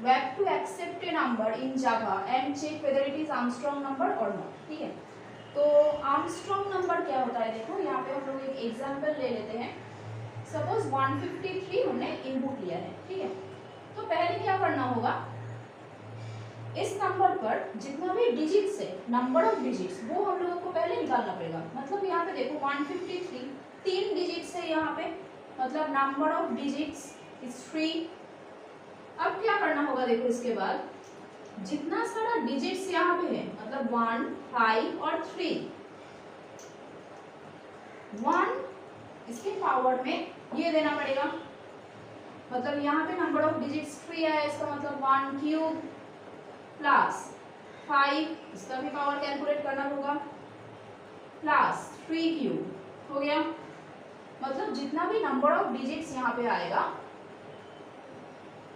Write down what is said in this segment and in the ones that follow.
Web to accept a number in Java and check whether it is Armstrong number और not. ठीक है, तो Armstrong number क्या होता है, देखो यहाँ पे हम लोग एक एग्जांपल ले लेते हैं। सपोज 153 हमने इनपुट लिया है। ठीक है, तो पहले क्या करना होगा, इस नंबर पर जितना भी डिजिट्स है, नंबर ऑफ डिजिट्स, वो हम लोगों को पहले निकालना पड़ेगा। मतलब यहाँ पे देखो 153 3 डिजिट्स है यहाँ पे, मतलब नंबर ऑफ डिजिट्स इज 3। अब क्या करना होगा, देखो इसके बाद जितना सारा डिजिट्स यहाँ पे है, मतलब 1 5 और 3, 1 इसके पावर में ये देना पड़ेगा। मतलब यहाँ पे नंबर ऑफ डिजिट्स 3 आया, इसका मतलब 1 क्यूब प्लस 5, इसका भी पावर कैलकुलेट करना होगा, प्लस 3 क्यूब हो गया। मतलब जितना भी नंबर ऑफ डिजिट्स यहाँ पे आएगा,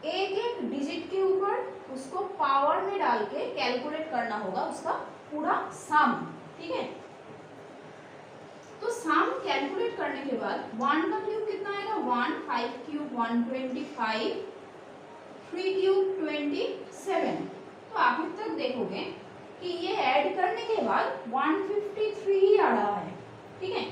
एक एक डिजिट के ऊपर उसको पावर में डाल के कैलकुलेट करना होगा उसका पूरा सम। ठीक है, तो सम कैलकुलेट करने के बाद 1 का क्यूब कितना आएगा, 1 5 क्यूब 125, 3 क्यूब 27। तो आप तक देखोगे कि ये ऐड करने के बाद 153 ही आ रहा है। ठीक है,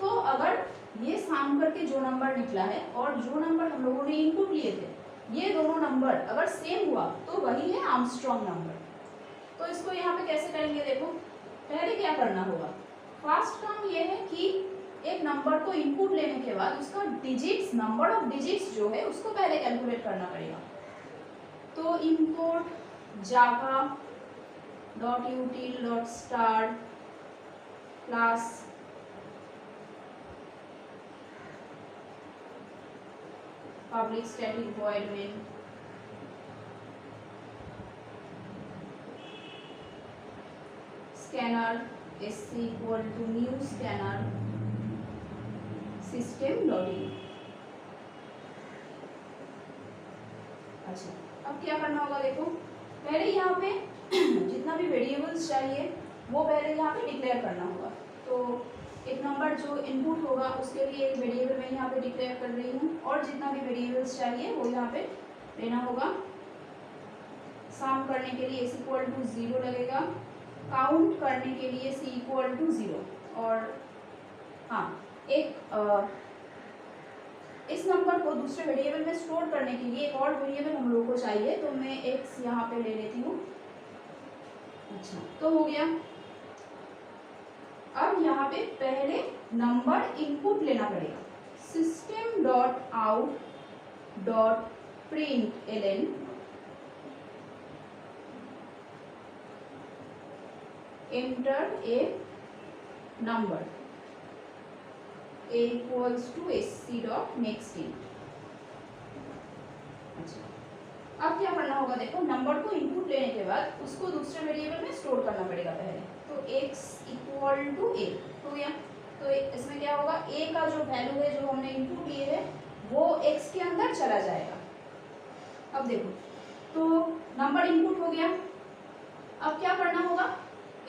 तो अगर ये सम करके जो नंबर निकला है और जो नंबर हम लोगों ने इनपुट लिए थे, ये दोनों नंबर अगर सेम हुआ तो वही है आर्मस्ट्रॉन्ग नंबर। तो इसको यहाँ पे कैसे करेंगे, देखो पहले क्या करना होगा, फर्स्ट काम ये है कि एक नंबर को इनपुट लेने के बाद उसका डिजिट्स, नंबर ऑफ डिजिट्स जो है उसको पहले कैलकुलेट करना पड़ेगा। तो import java dot util dot start plus public static void main scanner sc equal to new scanner system loading। अच्छा, अब क्या करना होगा, देखो पहले यहाँ पे जितना भी वेरिएबल्स चाहिए वो पहले यहाँ पे डिक्लेयर करना होगा। तो एक नंबर जो इनपुट होगा उसके लिए एक वेरिएबल मैं यहाँ पे डिक्लेयर कर रही हूँ, और जितना भी वेरिएबल्स चाहिए वो यहाँ पे लेना होगा। सम करने के लिए s इक्वल टू 0 लगेगा, काउंट करने के लिए c इक्वल टू 0, और हाँ एक इस नंबर को दूसरे वेरिएबल में स्टोर करने के लिए एक और वेरिएबल हम लोग को चाहिए, तो मैं x यहाँ पे ले लेती हूँ। अच्छा, तो हो गया। अब यहाँ पे पहले नंबर इनपुट लेना पड़ेगा, system dot out dot print L enter a number a equals to sc dot next int। अच्छा, अब क्या करना होगा, देखो नंबर को इनपुट लेने के बाद उसको दूसरे वेरिएबल में स्टोर करना पड़ेगा पहले। तो x इक्वल टू a हो गया। तो इसमें क्या होगा, a का जो वैल्यू है जो हमने इनपुट लिए है वो x के अंदर चला जाएगा। अब देखो, तो नंबर इनपुट हो गया। अब क्या करना होगा,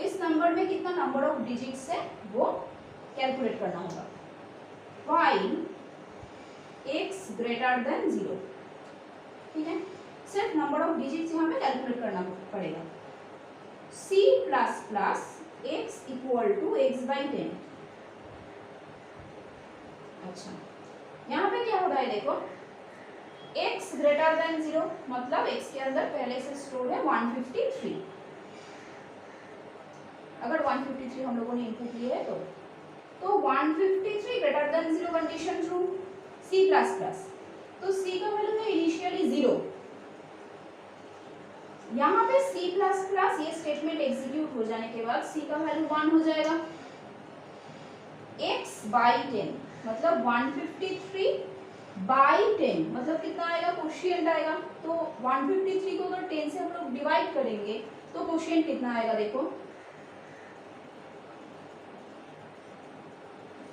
इस नंबर में कितना नंबर ऑफ डिजिट्स है वो कैलकुलेट करना होगा। while x greater than 0। ठीक है, सिर्फ नंबर ऑफ डिजिट्स यहाँ पे कैलकुलेट करना पड़ेगा। c plus plus x equal to x by 10। अच्छा, यहाँ पे क्या हो रहा है, देखो x ग्रेटर देन 0 मतलब x के अंदर पहले से स्टोर है 153। अगर 153 हम लोगों ने इनपुट लिए है तो 153 greater than 0 condition true. c plus plus, तो c का वैल्यू है इनिशियली 0। यहाँ पे c प्लस प्लस ये स्टेटमेंट एग्जीक्यूट हो जाने के बाद c का वैल्यू 1 हो जाएगा। x बाई 10 मतलब 153 बाई 10 मतलब कितना आएगा, कोशिएंट आएगा। तो 153 को अगर 10 से हम लोग डिवाइड करेंगे तो कोशिएंट कितना आएगा, देखो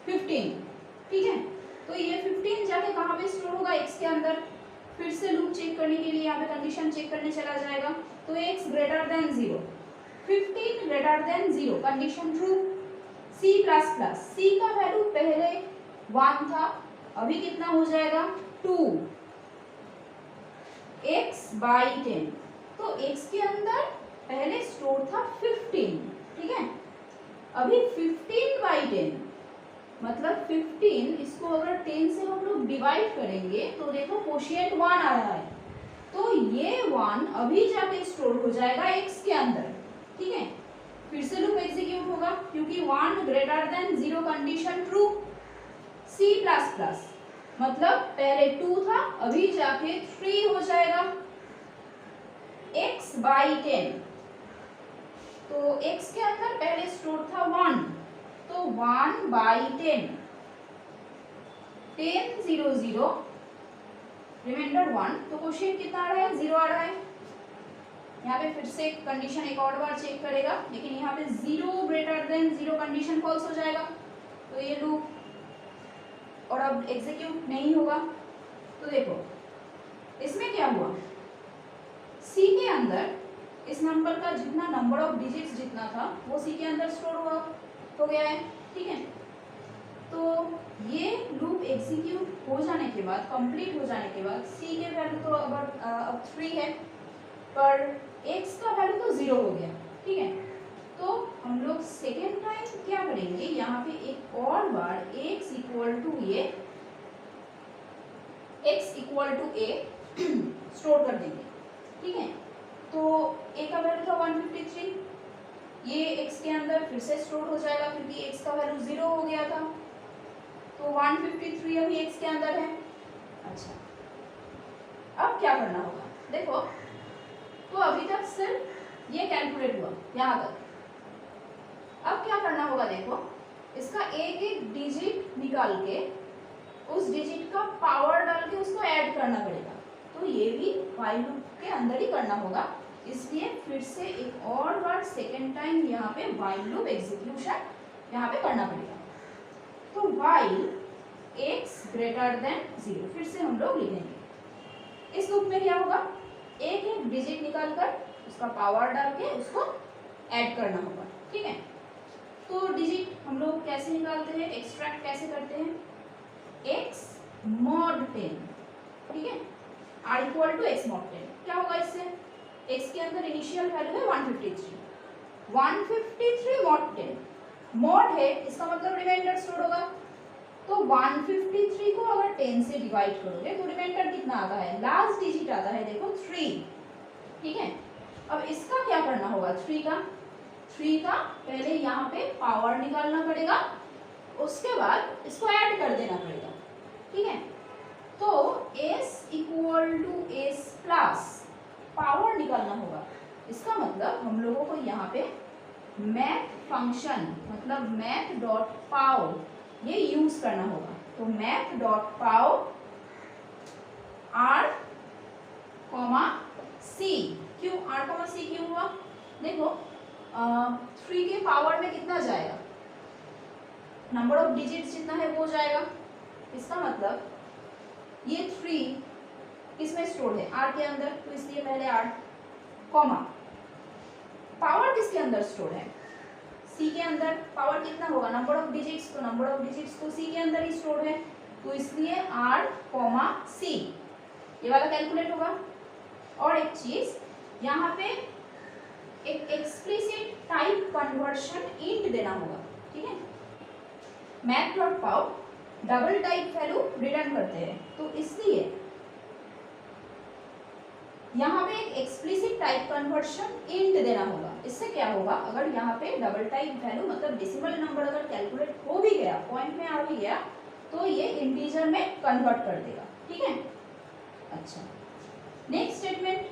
15। ठीक है, तो ये 15 जाके कहाँ पे स्टोर होगा, x के अंदर। फिर से लूप चेक करने के लिए यहाँ पे कंडीशन चेक करने चला जाएगा। तो x greater than 0, 15 greater than 0 condition true. c plus plus, c का वैल्यू पहले 1 था, अभी कितना हो जाएगा 2। x by 10। तो x के अंदर पहले स्टोर था 15, ठीक है। अभी 15 बाई 10 मतलब 15, इसको अगर 10 से हम लोग डिवाइड करेंगे तो देखो कोशिएंट 1 आ रहा है, तो ये 1 अभी जाके स्टोर हो जाएगा x के अंदर, ठीक है। फिर से लूप एग्जीक्यूट होगा क्योंकि 1 greater than 0 condition true. C plus plus मतलब पहले 2 था, अभी जाके 3 हो जाएगा x बाई 10। तो x के अंदर पहले स्टोर था 1, तो 1 बाई 10, 10 0 0 रिमाइंडर 1, तो क्वेश्चन कितना आ रहा है? 0 आ रहा है। यहाँ पे फिर से कंडीशन एक और बार चेक करेगा, लेकिन यहाँ पे 0 ग्रेटर देन 0 कंडीशन फॉल्स हो जाएगा, तो ये लूप और अब एग्जीक्यूट नहीं होगा। तो देखो इसमें क्या हुआ, सी के अंदर इस नंबर का जितना नंबर ऑफ डिजिट्स जितना था वो सी के अंदर स्टोर हो गया है, ठीक है। तो ये लूप एग्जीक्यूट हो जाने के बाद, कंप्लीट हो जाने के बाद सी के वैल्यू तो अब 3 है, पर x का वैल्यू तो 0 हो गया, ठीक है। तो हम लोग सेकेंड टाइम क्या करेंगे, यहाँ पे एक और बार x equal to a store कर देंगे, ठीक है। तो a का वैल्यू था 153, ये x के अंदर फिर से स्टोर हो जाएगा क्योंकि x का वैल्यू 0 हो गया था, तो 153 अभी x के अंदर है। अच्छा, अब क्या करना होगा, देखो तो अभी तक सिर्फ ये कैलकुलेट हुआ यहाँ तक। अब क्या करना होगा, देखो इसका एक एक डिजिट निकाल के उस डिजिट का पावर डाल के उसको ऐड करना पड़ेगा, तो ये भी व्हाइल लूप के अंदर ही करना होगा। इसलिए फिर से एक और बार सेकेंड टाइम यहाँ पे व्हाइल लूप एग्जीक्यूशन यहाँ पे करना पड़ेगा। तो व्हाइल x ग्रेटर देन 0 फिर से हम लोग लिखेंगे। इस लूप में क्या होगा, एक एक डिजिट निकाल कर उसका पावर डाल के उसको ऐड करना होगा, ठीक है। तो डिजिट हम लोग कैसे निकालते हैं, एक्सट्रैक्ट कैसे करते हैं, x mod 10, ठीक है, r equal to x mod 10। क्या होगा इससे, x के अंदर इनिशियल वैल्यू है 153 mod 10, mod है इसका मतलब रिमाइंडर स्टोर होगा, तो 153 को अगर 10 से डिवाइड करोगे तो रिमाइंडर कितना आता है, लास्ट डिजिट आता है देखो 3, ठीक है। अब इसका क्या करना होगा, 3 का पहले यहाँ पे पावर निकालना पड़ेगा, उसके बाद इसको ऐड कर देना पड़ेगा, ठीक है। तो s equal to s plus power निकालना होगा, इसका मतलब हम लोगों को यहाँ पे मैथ फंक्शन मतलब मैथ डॉट पाव ये यूज करना होगा। तो math dot pow r comma c, क्यों r कॉमा c क्यों हुआ, देखो 3 के पावर में कितना जाएगा, नंबर ऑफ डिजिट्स जितना है वो जाएगा, इसका मतलब ये 3 किसमें स्टोर है, r के अंदर, तो इसलिए पहले r कॉमा पावर किसके अंदर स्टोर है, c के अंदर। पावर कितना होगा, नंबर ऑफ डिजिट्स, तो नंबर ऑफ डिजिट्स तो c के अंदर ही स्टोर है, तो इसलिए r कॉमा c ये वाला कैलकुलेट होगा। और एक चीज यहाँ पे एक एक्सप्लिसिट टाइप कन्वर्शन इंट देना होगा, ठीक है। मैथ डॉट पाव डबल टाइप वैल्यू रिटर्न करते हैं, तो इसलिए यहाँ पे एक एक्सप्लिसिट टाइप कन्वर्शन इंट देना होगा। इससे क्या होगा, अगर यहाँ पे डबल टाइप वैल्यू मतलब डेसिमल नंबर अगर कैलकुलेट हो भी गया, पॉइंट में आ भी गया, तो ये इंटीजर में कन्वर्ट कर देगा, ठीक है। अच्छा, next statement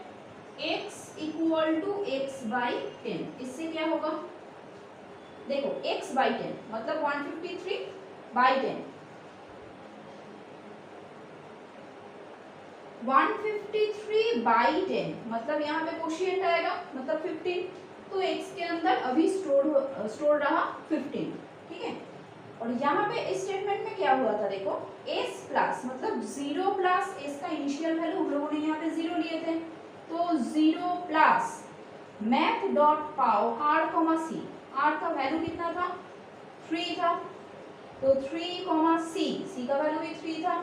x equal to x by 10, इससे क्या होगा, देखो x बाई 10 मतलब 153 बाई 10, 153 बाई 10 मतलब यहाँ पे कोशिएंट आएगा मतलब 15, तो x के अंदर अभी स्टोर रहा 15, ठीक है। और यहाँ पे इस स्टेटमेंट में क्या हुआ था, देखो s प्लस मतलब 0 प्लस s का इनिशियल वैल्यू हम लोगों ने यहाँ पे 0 लिए थे, तो 0 plus math dot pow r comma c, r का वैल्यू कितना था 3 था, तो 3 कॉमा c का वैल्यू भी 3 था,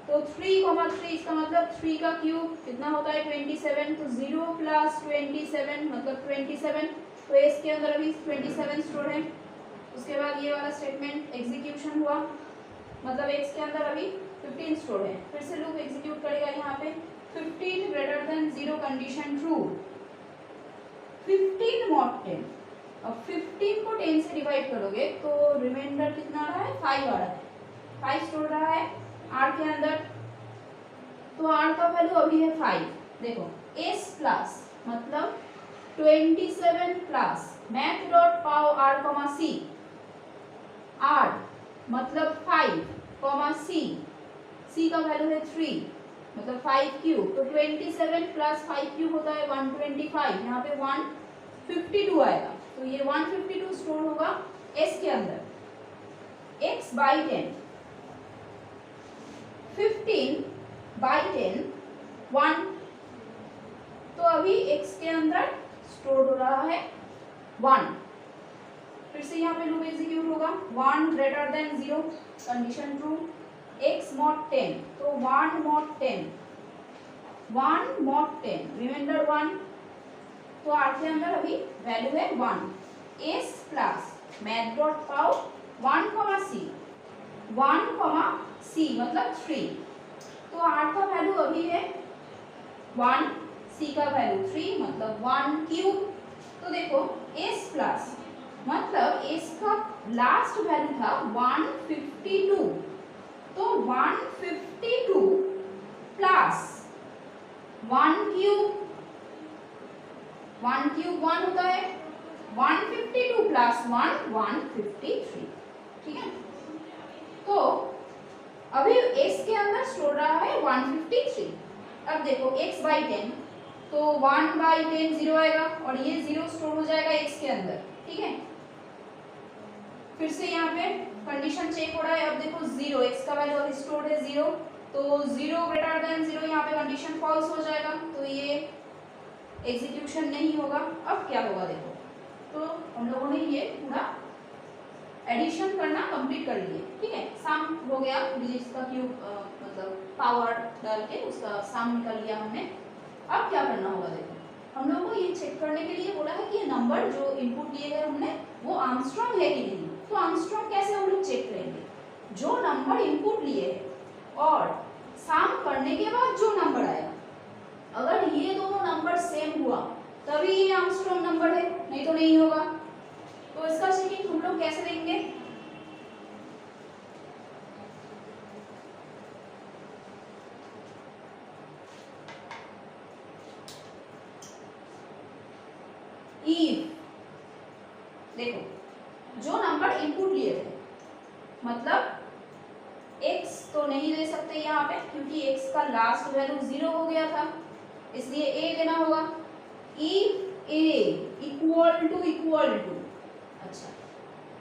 तो 3,3 इसका मतलब 3 का क्यूब कितना होता है 27, तो 0 प्लस 27 मतलब 27, तो इसके अंदर अभी 27 स्टोर है। उसके बाद ये वाला स्टेटमेंट एग्जीक्यूशन हुआ, मतलब x के अंदर अभी 15 स्टोर है। फिर से लूप एग्जीक्यूट करेगा यहाँ पे 15 greater than 0 condition true, 15 mod 10। अब 15 को 10 से डिवाइड करोगे तो रिमाइंडर कितना आ रहा है 5 आ रहा है, 5 स्टोर रहा है r के अंदर, तो r का वैल्यू अभी है 5। देखो s प्लस मतलब 27 plus math dot pow r comma सी, r मतलब 5 कॉमा c का वैल्यू है 3 मतलब 5 क्यूब, तो 27 प्लस 5 क्यूब होता है 125, यहाँ पे 152 आएगा, तो ये 152 स्टोर होगा s के अंदर। x बाई 10, 15 बाई 10 1, तो अभी x के अंदर स्टोर हो रहा है 1। फिर से यहाँ पे लूप एग्जीक्यूट होगा 1 greater than 0 condition true, x mod 10, तो 1 मॉड 10, 1 मॉड 10 रिमाइंडर 1, तो r के अंदर अभी वैल्यू है 1। s प्लस मैथ डॉट पाव 1 कॉमा c, 1 कॉमा c मतलब 3, तो r का वैल्यू अभी है 1, c का वैल्यू 3 मतलब 1 क्यूब। तो देखो s प्लस मतलब s का लास्ट वैल्यू था 152, तो 152 प्लस 1 क्यूब, 1 क्यूब 1 होता है, 152 प्लस 1 153, ठीक है। तो अभी s के अंदर स्टोर रहा है 153। अब देखो x बाई 10, तो 1 बाई 10 0 आएगा और ये 0 स्टोर हो जाएगा x के अंदर, ठीक है। फिर से यहाँ पे कंडीशन चेक हो रहा है, अब देखो 0 x का वैल्यू अभी स्टोर है 0, तो 0 ग्रेटर देन 0 यहाँ पे कंडीशन फॉल्स हो जाएगा, तो ये एग्जीक्यूशन नहीं होगा। अब क्या होगा देखो, तो हम लोगों ने ये पूरा एडिशन करना कंप्लीट कर लिए, ठीक है। सम हो गया डिजिट्स का क्यूब, मतलब पावर डाल के उसका सम निकाल लिया हमने। अब क्या करना होगा देखो, हम लोगों को ये चेक करने के लिए बोला है कि ये नंबर जो इनपुट लिए गए हमने वो आर्मस्ट्रॉन्ग है कि नहीं। तो आर्मस्ट्रॉन्ग कैसे हम लोग चेक करेंगे, जो नंबर इनपुट लिए है और सम करने के बाद जो नंबर आया, अगर ये दोनों नंबर सेम हुआ तभी ये आर्मस्ट्रॉन्ग नंबर है, नहीं तो नहीं होगा। तो इसका चेकिंग हम लोग कैसे देंगे, इफ देखो जो नंबर इनपुट लिए थे, मतलब x तो नहीं ले सकते यहाँ पे क्योंकि x का लास्ट वैल्यू 0 हो गया था, इसलिए a देना होगा। इफ a इक्वल टू, अच्छा,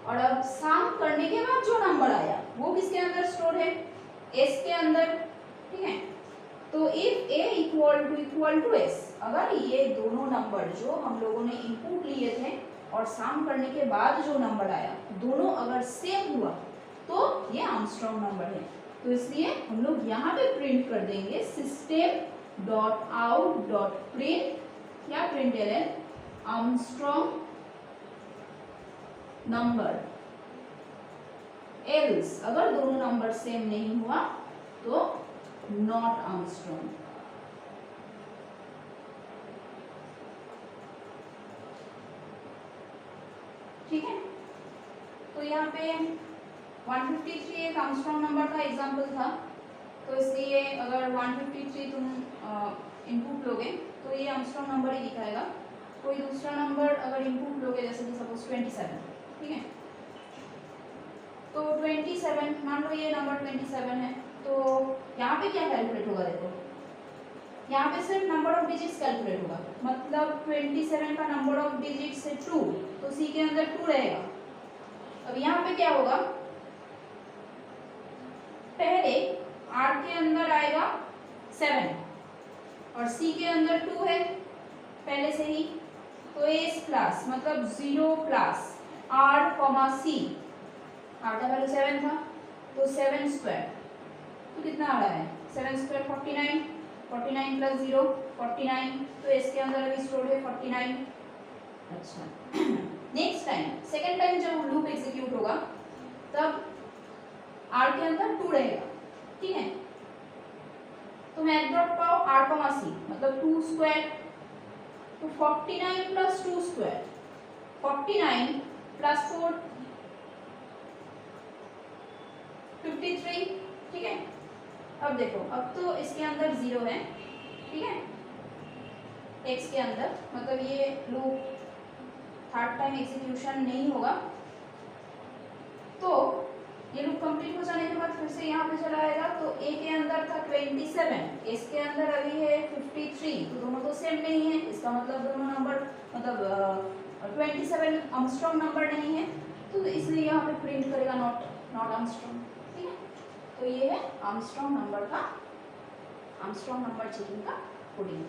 और अब सम करने के बाद जो नंबर आया वो किसके अंदर स्टोर है, s के अंदर, ठीक है। तो if a equal to s, अगर ये दोनों नंबर जो हम लोगों ने इनपुट लिए थे और सम करने के बाद जो नंबर आया दोनों अगर सेम हुआ तो ये आर्मस्ट्रॉन्ग नंबर है। तो इसलिए हम लोग यहाँ पे प्रिंट कर देंगे system dot out dot print या println आर्मस्ट्रॉन्ग नंबर, एल्स अगर दोनों नंबर सेम नहीं हुआ तो नॉट आर्मस्ट्रॉन्ग। ठीक है, तो यहाँ पे 153 एक आर्मस्ट्रॉन्ग नंबर का एग्जांपल था, तो इसलिए अगर 153 तुम इनपुट लोगे तो ये आर्मस्ट्रॉन्ग नंबर ही दिखाएगा। कोई दूसरा नंबर अगर इनपुट लोगे जैसे कि सपोज 27, ठीक है, तो 27 मान लो ये नंबर 27 है, तो यहाँ पे क्या कैलकुलेट होगा देखो, यहाँ पे सिर्फ नंबर ऑफ डिजिट्स कैलकुलेट होगा, मतलब 27 का नंबर ऑफ डिजिट्स है 2, तो सी के अंदर 2 रहेगा। अब यहाँ पे क्या होगा, पहले आर के अंदर आएगा 7 और सी के अंदर 2 है पहले से ही, तो एस प्लस मतलब 0 plus r comma c, r का वैल्यू 7 था तो 7 स्क्वायर, तो कितना आ रहा है 7 स्क्वायर 49, 49 प्लस 0 49, तो इसके अंदर अभी स्टोर है 49। अच्छा नेक्स्ट टाइम, सेकेंड टाइम जब लूप एग्जीक्यूट होगा तब r के अंदर 2 रहेगा, ठीक है। तो मैथ ड्रॉप पाओ r, c मतलब 2 स्क्वायर, तो 49 प्लस 2 स्क्वायर 49 प्लस 4 53, ठीक है। अब देखो, अब तो इसके अंदर 0 है, ठीक है, x के अंदर, मतलब ये लूप थर्ड टाइम एग्जीक्यूशन नहीं होगा। तो ये लूप कंप्लीट हो जाने के बाद फिर से यहाँ पे चला आएगा, तो a के अंदर था 27, इसके अंदर अभी है 53, तो दोनों तो सेम नहीं है, इसका मतलब दोनों नंबर मतलब 27 आर्मस्ट्रांग नंबर नहीं है, तो इसलिए यहाँ पे प्रिंट करेगा नॉट आर्मस्ट्रांग, ठीक है। तो ये है आर्मस्ट्रांग नंबर चेकिंग का कोडिंग।